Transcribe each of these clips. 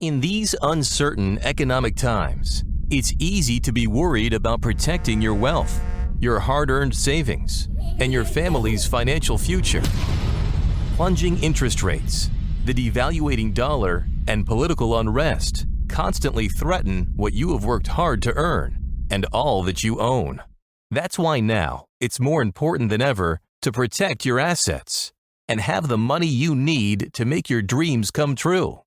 In these uncertain economic times, it's easy to be worried about protecting your wealth, your hard-earned savings, and your family's financial future. Plunging interest rates, the devaluating dollar, and political unrest constantly threaten what you have worked hard to earn and all that you own. That's why now it's more important than ever to protect your assets and have the money you need to make your dreams come true.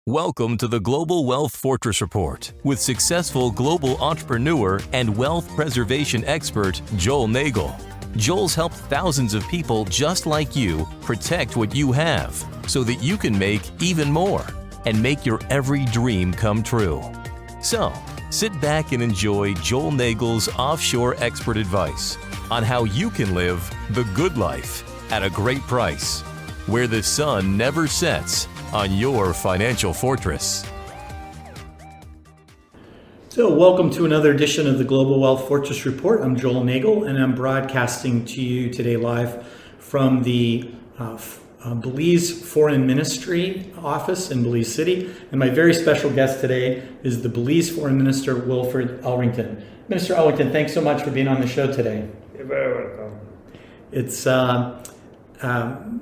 Welcome to the Global Wealth Fortress Report with successful global entrepreneur and wealth preservation expert Joel Nagel. Joel's helped thousands of people just like you protect what you have so that you can make even more and make your every dream come true. So, sit back and enjoy Joel Nagel's offshore expert advice on how you can live the good life at a great price, where the sun never sets on your financial fortress. So welcome to another edition of the Global Wealth Fortress Report. I'm Joel Nagel, and I'm broadcasting to you today live from the Belize Foreign Ministry office in Belize City. And my very special guest today is the Belize Foreign Minister, Wilfred Elrington. Minister Elrington, thanks so much for being on the show today. You're very welcome. It's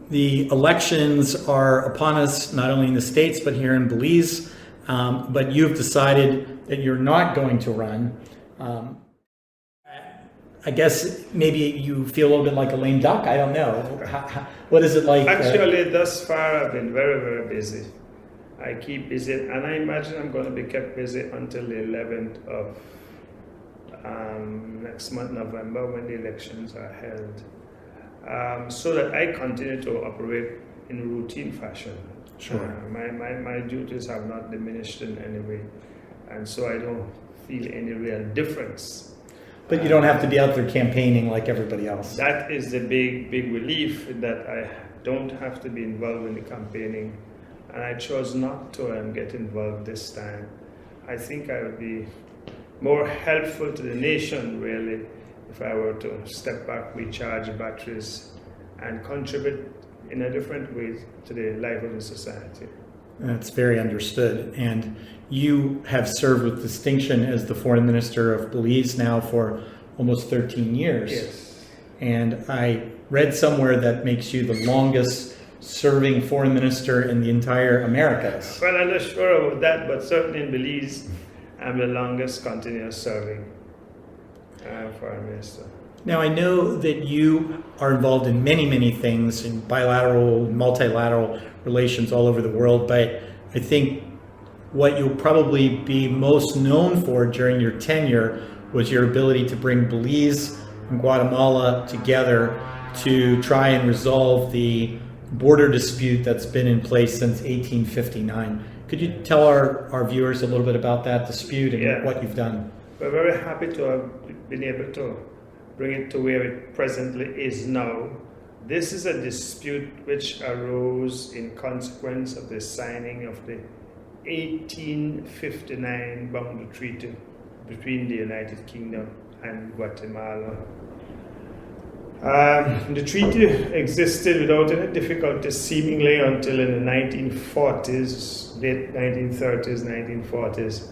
the elections are upon us, not only in the States, but here in Belize. But you've decided that you're not going to run. I guess maybe you feel a little bit like a lame duck. I don't know. What is it like? Actually, thus far, I've been very, very busy. I keep busy, and I imagine I'm going to be kept busy until the 11th of next month, November, when the elections are held. So that I continue to operate in routine fashion. Sure. My duties have not diminished in any way, and so I don't feel any real difference. But you don't have to be out there campaigning like everybody else. That is the big relief, that I don't have to be involved in the campaigning, and I chose not to get involved this time. I think I would be more helpful to the nation, really, if I were to step back, recharge batteries, and contribute in a different way to the life of the society. That's very understood. And you have served with distinction as the Foreign Minister of Belize now for almost 13 years. Yes. And I read somewhere that makes you the longest serving Foreign Minister in the entire Americas. Well, I'm not sure about that, but certainly in Belize, I'm the longest continuous serving Foreign Minister. Now, I know that you are involved in many things, in bilateral, multilateral relations all over the world, but I think what you'll probably be most known for during your tenure was your ability to bring Belize and Guatemala together to try and resolve the border dispute that's been in place since 1859. Could you tell our viewers a little bit about that dispute and what you've done? We're very happy to have been able to bring it to where it presently is now. This is a dispute which arose in consequence of the signing of the 1859 boundary treaty between the United Kingdom and Guatemala. The treaty existed without any difficulty seemingly until in the 1940s, late 1930s, 1940s,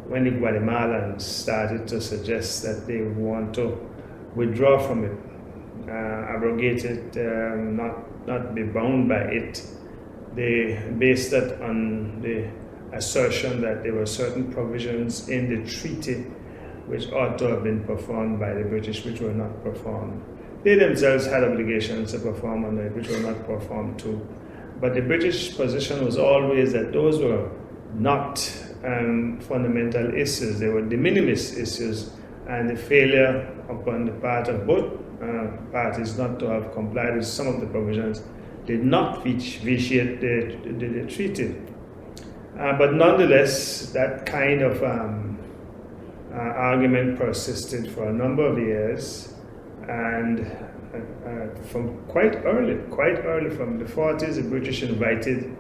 when the Guatemalans started to suggest that they want to withdraw from it, abrogate it, not be bound by it. They based that on the assertion that there were certain provisions in the treaty which ought to have been performed by the British, which were not performed. They themselves had obligations to perform on it, which were not performed too. But the British position was always that those were not fundamental issues, they were de minimis issues, and the failure upon the part of both parties not to have complied with some of the provisions did not vitiate the treaty. But nonetheless, that kind of argument persisted for a number of years, and from quite early, from the 40s, the British invited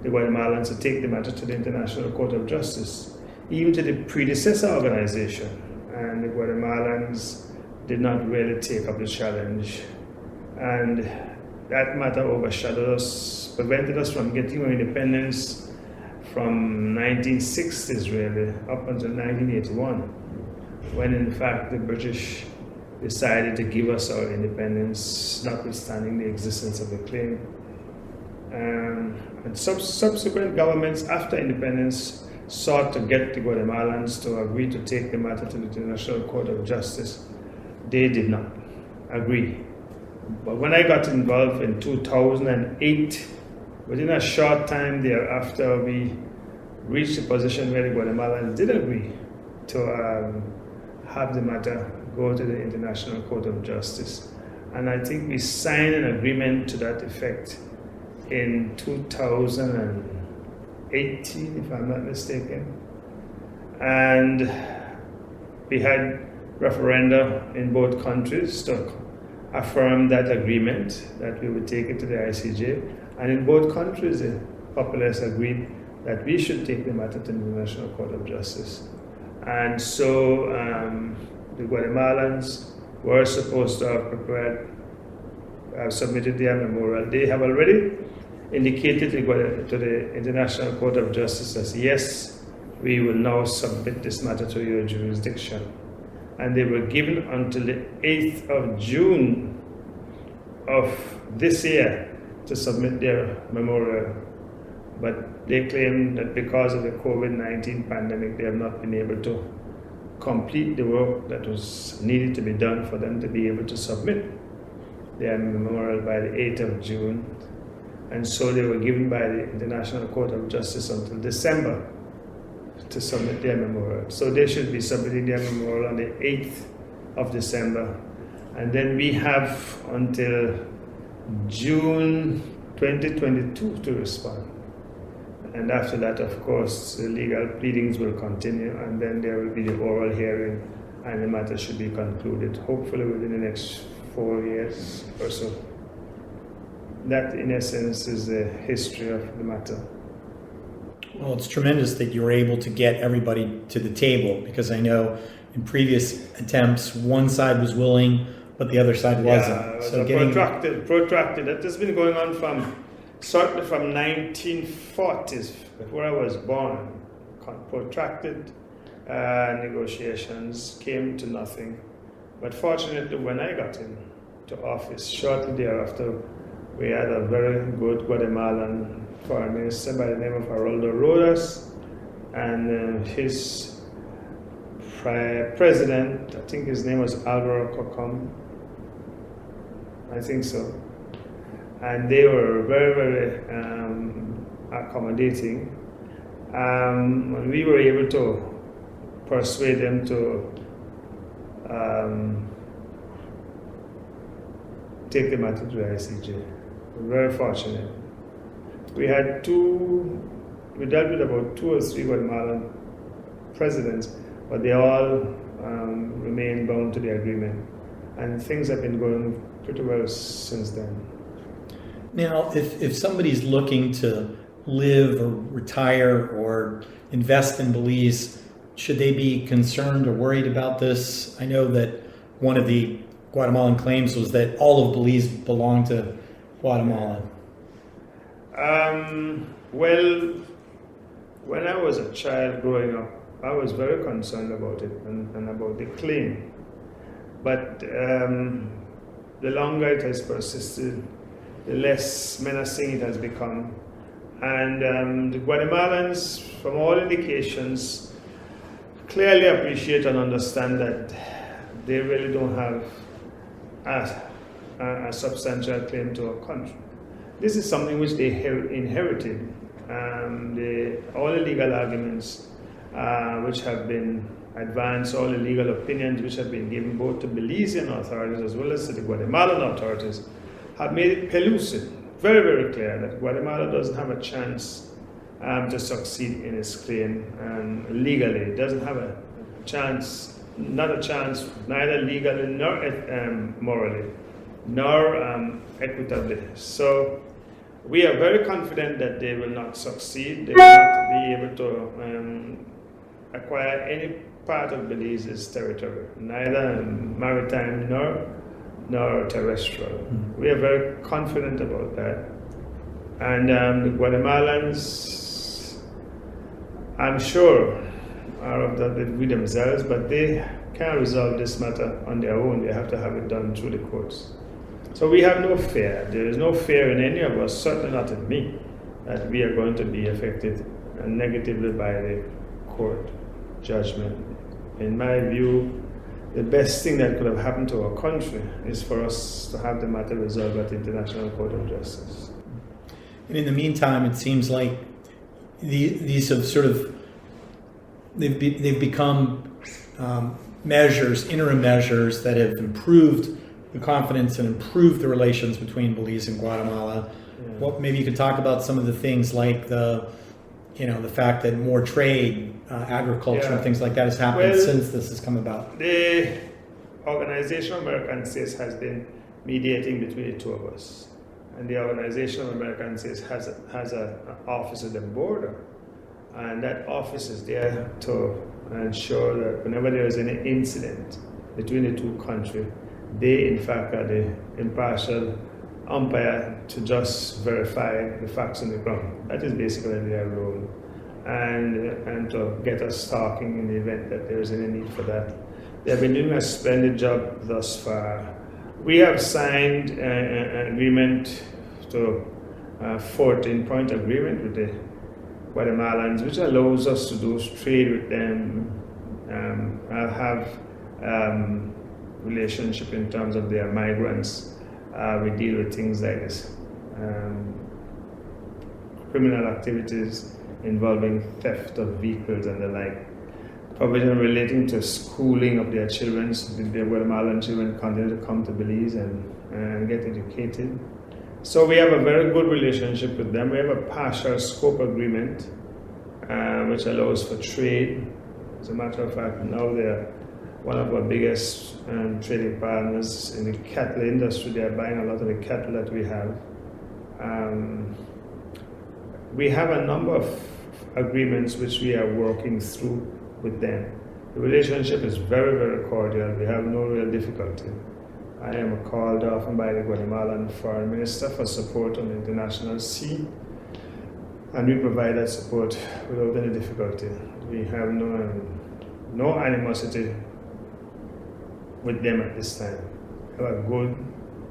the Guatemalans to take the matter to the International Court of Justice, even to the predecessor organization, and the Guatemalans did not really take up the challenge, and that matter overshadowed us, prevented us from getting our independence from 1960s really up until 1981, when in fact the British decided to give us our independence, notwithstanding the existence of the claim. And subsequent governments after independence sought to get the Guatemalans to agree to take the matter to the International Court of Justice. They did not agree. But when I got involved in 2008, within a short time thereafter, we reached a position where the Guatemalans did agree to have the matter go to the International Court of Justice. And I think we signed an agreement to that effect in 2018, if I'm not mistaken. And we had referenda in both countries to affirm that agreement, that we would take it to the ICJ. And in both countries, the populace agreed that we should take the matter to the International Court of Justice. And so the Guatemalans were supposed to have submitted their memorial. They have already indicated to the International Court of Justice as, yes, we will now submit this matter to your jurisdiction. And they were given until the 8th of June of this year to submit their memorial. But they claim that because of the COVID-19 pandemic, they have not been able to complete the work that was needed to be done for them to be able to submit their memorial by the 8th of June. And so they were given by the International Court of Justice until December to submit their memorial. So they should be submitting their memorial on the 8th of December. And then we have until June 2022 to respond. And after that, of course, the legal pleadings will continue, and then there will be the oral hearing, and the matter should be concluded, hopefully within the next 4 years or so. That, in essence, is the history of the matter. Well, it's tremendous that you were able to get everybody to the table, because I know in previous attempts, one side was willing, but the other side wasn't. Yeah, so protracted. That has been going on certainly from 1940s, before I was born. Protracted negotiations came to nothing. But fortunately, when I got into office, shortly thereafter, we had a very good Guatemalan Foreign Minister by the name of Honorable Wilfred, and his president, I think his name was Alvaro Cocom, I think so. And they were very, very accommodating. And we were able to persuade them to take the matter to the ICJ. We're very fortunate. We dealt with about 2 or 3 Guatemalan presidents, but they all remained bound to the agreement. And things have been going pretty well since then. Now, if somebody's looking to live or retire or invest in Belize, should they be concerned or worried about this? I know that one of the Guatemalan claims was that all of Belize belonged to Guatemala. Well, when I was a child growing up, I was very concerned about it and about the claim. But the longer it has persisted, the less menacing it has become. And the Guatemalans, from all indications, clearly appreciate and understand that they really don't have a substantial claim to our country. This is something which they inherited. All the legal arguments which have been advanced, all the legal opinions which have been given both to Belizean authorities as well as to the Guatemalan authorities have made it pellucid, very, very clear that Guatemala doesn't have a chance to succeed in its claim legally. It doesn't have a chance, neither legally nor morally, nor equitably. So we are very confident that they will not succeed. They will not be able to acquire any part of Belize's territory, neither maritime nor terrestrial. We are very confident about that. And the Guatemalans I'm sure are of that with themselves, but they can't resolve this matter on their own. They have to have it done through the courts. So we have no fear. There is no fear in any of us, certainly not in me, that we are going to be affected negatively by the court judgment. In my view, the best thing that could have happened to our country is for us to have the matter resolved at the International Court of Justice. And in the meantime, it seems like these have sort of they've become interim measures that have improved the confidence and improved the relations between Belize and Guatemala. Yeah. Well, maybe you could talk about some of the things like the fact that more trade, agriculture, and things like that has happened since this has come about. The Organization of American States has been mediating between the two of us, and the Organization of American States has an office at the border, and that office is there to ensure that whenever there is any incident between the two countries, they in fact are the impartial umpire to just verify the facts on the ground. That is basically their role, and to get us talking in the event that there is any need for that. They have been doing a splendid job thus far. We have signed an agreement to a 14-point agreement with the Guatemalans, which allows us to do trade with them, have relationship in terms of their migrants. We deal with things like this, criminal activities involving theft of vehicles and the like, provision relating to schooling of their children, so their Guatemalan children continue to come to Belize and get educated. So we have a very good relationship with them. We have a partial scope agreement, which allows for trade. As a matter of fact, now they're one of our biggest trading partners in the cattle industry. They are buying a lot of the cattle that we have. We have a number of agreements which we are working through with them. The relationship is very, very cordial. We have no real difficulty. I am called often by the Guatemalan Foreign Minister for support on the international sea, and we provide that support without any difficulty. We have no animosity with them at this time. We have a good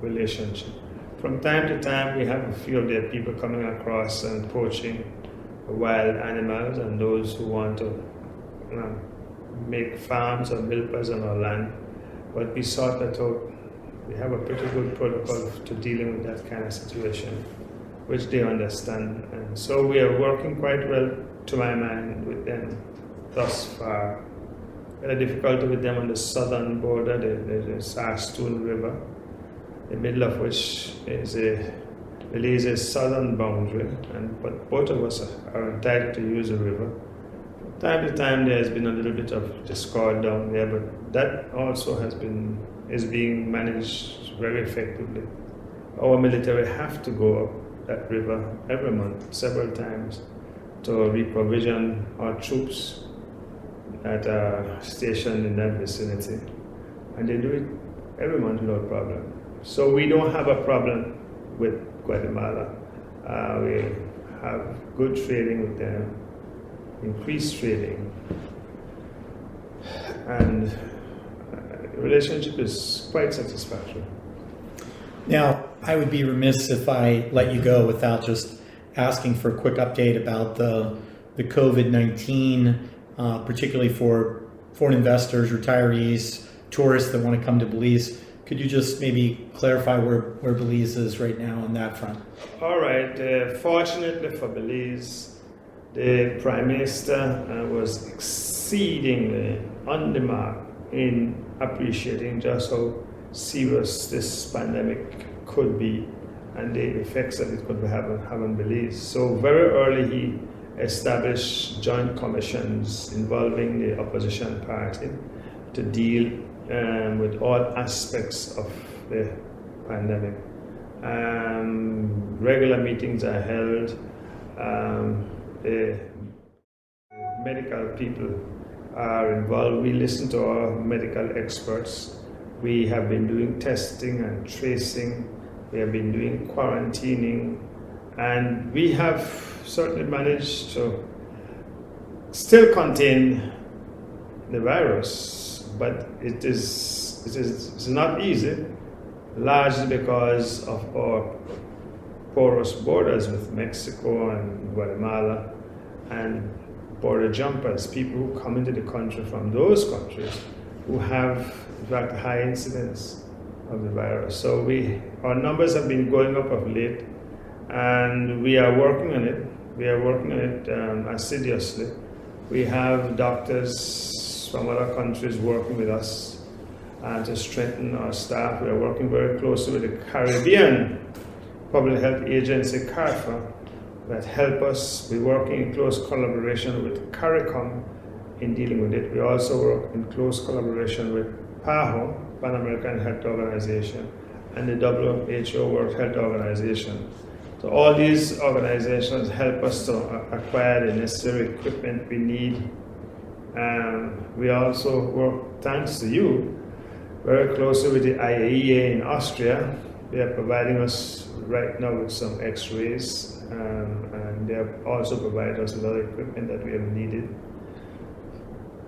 relationship. From time to time, we have a few of their people coming across and poaching wild animals, and those who want to make farms or milpers on our land. But we sort that out. We have a pretty good protocol to dealing with that kind of situation, which they understand. And so we are working quite well, to my mind, with them thus far. We had a difficulty with them on the southern border, the Sarstoon River, the middle of which is Belize's southern boundary, but both of us are entitled to use the river. From time to time there has been a little bit of discord down there, but that also is being managed very effectively. Our military have to go up that river every month, several times, to reprovision our troops that are stationed in that vicinity, and they do it every month without problem. So we don't have a problem with Guatemala. We have good trading with them, increased trading, and the relationship is quite satisfactory. Now, I would be remiss if I let you go without just asking for a quick update about the COVID-19, particularly for foreign investors, retirees, tourists that want to come to Belize. Could you just maybe clarify where Belize is right now on that front? All right. Fortunately for Belize, the Prime Minister was exceedingly on the mark in appreciating just how serious this pandemic could be and the effects that it could have on Belize. So very early he established joint commissions involving the opposition party to deal with all aspects of the pandemic. Regular meetings are held. The medical people are involved. We listen to our medical experts. We have been doing testing and tracing. We have been doing quarantining. And we have certainly managed to still contain the virus, but it's not easy, largely because of our porous borders with Mexico and Guatemala and border jumpers, people who come into the country from those countries who have, in fact, high incidence of the virus. So our numbers have been going up of late, and we are working on it. We are working on it assiduously. We have doctors from other countries working with us to strengthen our staff. We are working very closely with the Caribbean Public Health Agency, CARFA, that help us. We're working in close collaboration with CARICOM in dealing with it. We also work in close collaboration with PAHO, Pan American Health Organization, and the WHO, World Health Organization. So all these organizations help us to acquire the necessary equipment we need. We also work, thanks to you, very closely with the IAEA in Austria. They are providing us right now with some x-rays, and they have also provided us with other equipment that we have needed.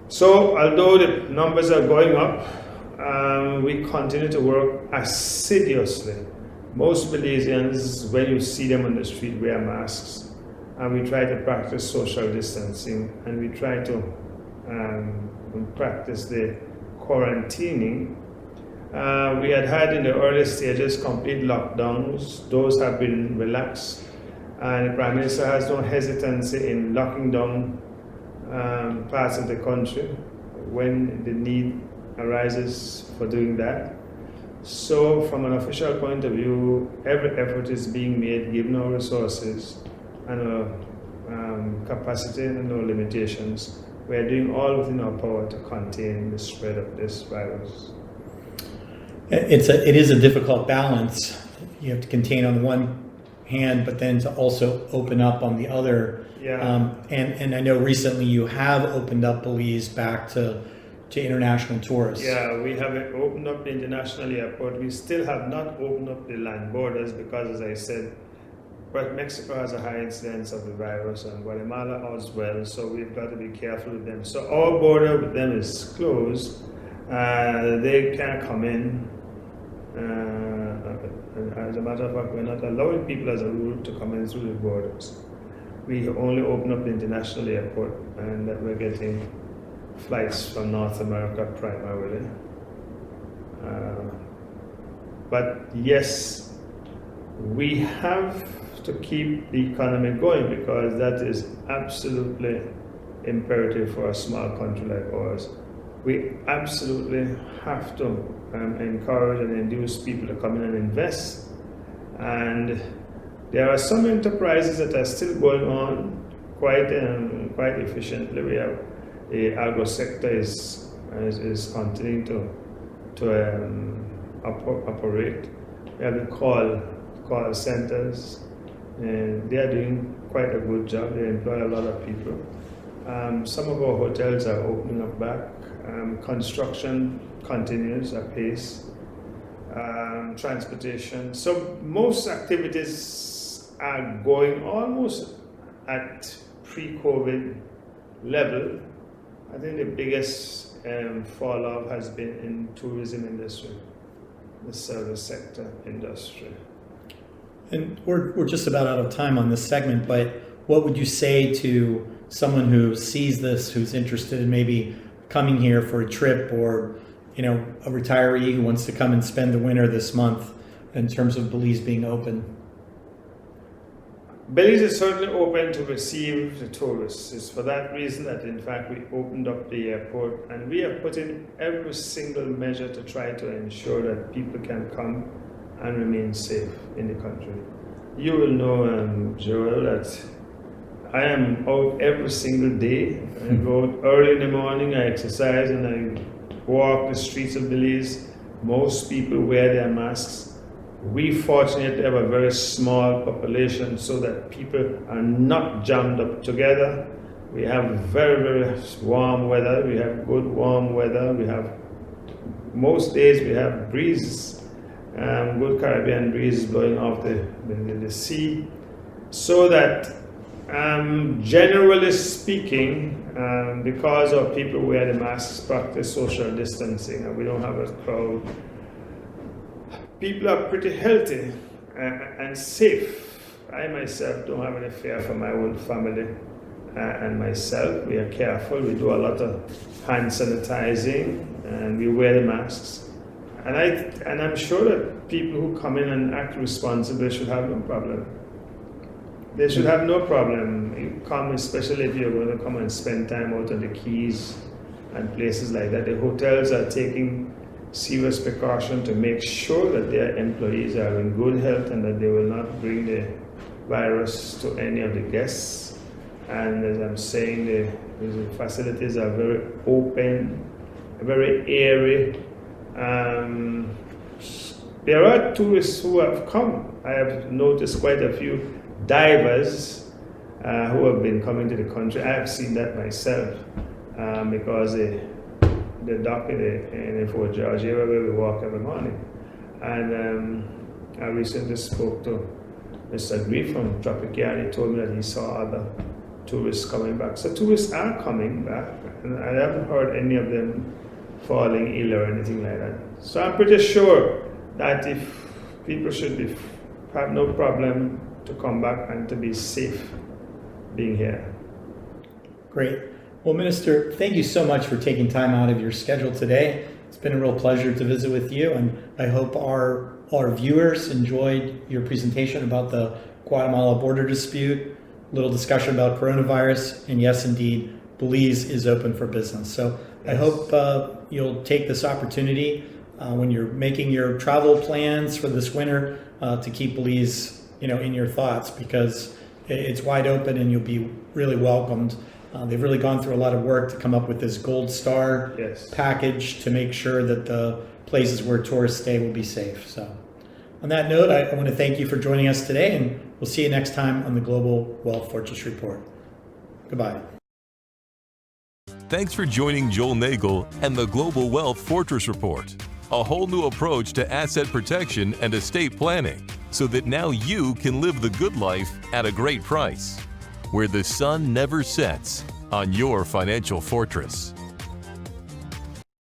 So although the numbers are going up, we continue to work assiduously. Most Belizeans, when you see them on the street, wear masks, and we try to practice social distancing, and we try to practice the quarantining. We had in the early stages complete lockdowns. Those have been relaxed, and the Prime Minister has no hesitancy in locking down parts of the country when the need arises for doing that. So from an official point of view, every effort is being made, given our resources and our capacity and our limitations. We are doing all within our power to contain the spread of this virus. It is a difficult balance. You have to contain on the one hand, but then to also open up on the other. Yeah. And I know recently you have opened up Belize back to international tourists. Yeah, we have opened up the international airport. We still have not opened up the land borders because, as I said, but Mexico has a high incidence of the virus, and Guatemala as well, so we've got to be careful with them. So our border with them is closed. They can't come in. As a matter of fact, we're not allowing people as a rule to come in through the borders. We only open up the international airport, and that we're getting flights from North America primarily. But yes, we have to keep the economy going because that is absolutely imperative for a small country like ours. We absolutely have to encourage and induce people to come in and invest. And there are some enterprises that are still going on quite efficiently. We have the agro sector is continuing to operate. We have the call centers, and they are doing quite a good job. They employ a lot of people. Some of our hotels are opening up back. Construction continues apace. Transportation. So most activities are going almost at pre-COVID level. I think the biggest fall off has been in tourism industry, the service sector industry. And we're just about out of time on this segment, but what would you say to someone who sees this, who's interested in maybe coming here for a trip, or a retiree who wants to come and spend the winter this month, in terms of Belize being open? Belize is certainly open to receive the tourists. It's for that reason that, in fact, we opened up the airport, and we have put in every single measure to try to ensure that people can come and remain safe in the country. You will know, Joel, that I am out every single day. I go out early in the morning, I exercise, and I walk the streets of Belize. Most people wear their masks. We fortunately have a very small population so that people are not jammed up together. We have very, very warm weather. We have good warm weather. We have, most days we have breezes, good Caribbean breeze blowing off the sea. So that generally speaking, because of people wear the masks, practice social distancing, and we don't have a crowd, people are pretty healthy and safe. I myself don't have any fear for my own family and myself. We are careful. We do a lot of hand sanitizing, and we wear the masks. And I'm sure that people who come in and act responsibly should have no problem. They should have no problem. You come, especially if you're going to come and spend time out on the Keys and places like that. The hotels are taking serious precaution to make sure that their employees are in good health and that they will not bring the virus to any of the guests. And as I'm saying, the facilities are very open, very airy. There are tourists who have come. I have noticed quite a few divers who have been coming to the country. I have seen that myself because the dock in Fort George, where we walk every morning. And I recently spoke to Mr. Grief from Tropicana. He told me that he saw other tourists coming back. So tourists are coming back, and I haven't heard any of them falling ill or anything like that. So I'm pretty sure that if people should have no problem to come back and to be safe being here. Great. Well, Minister, thank you so much for taking time out of your schedule today. It's been a real pleasure to visit with you, and I hope our viewers enjoyed your presentation about the Guatemala border dispute, a little discussion about coronavirus, and yes, indeed, Belize is open for business. So I hope you'll take this opportunity when you're making your travel plans for this winter to keep Belize, in your thoughts, because it's wide open and you'll be really welcomed. They've really gone through a lot of work to come up with this gold star package to make sure that the places where tourists stay will be safe. So on that note, I want to thank you for joining us today, and we'll see you next time on the Global Wealth Fortress Report. Goodbye. Thanks for joining Joel Nagel and the Global Wealth Fortress Report, a whole new approach to asset protection and estate planning, so that now you can live the good life at a great price, where the sun never sets on your financial fortress.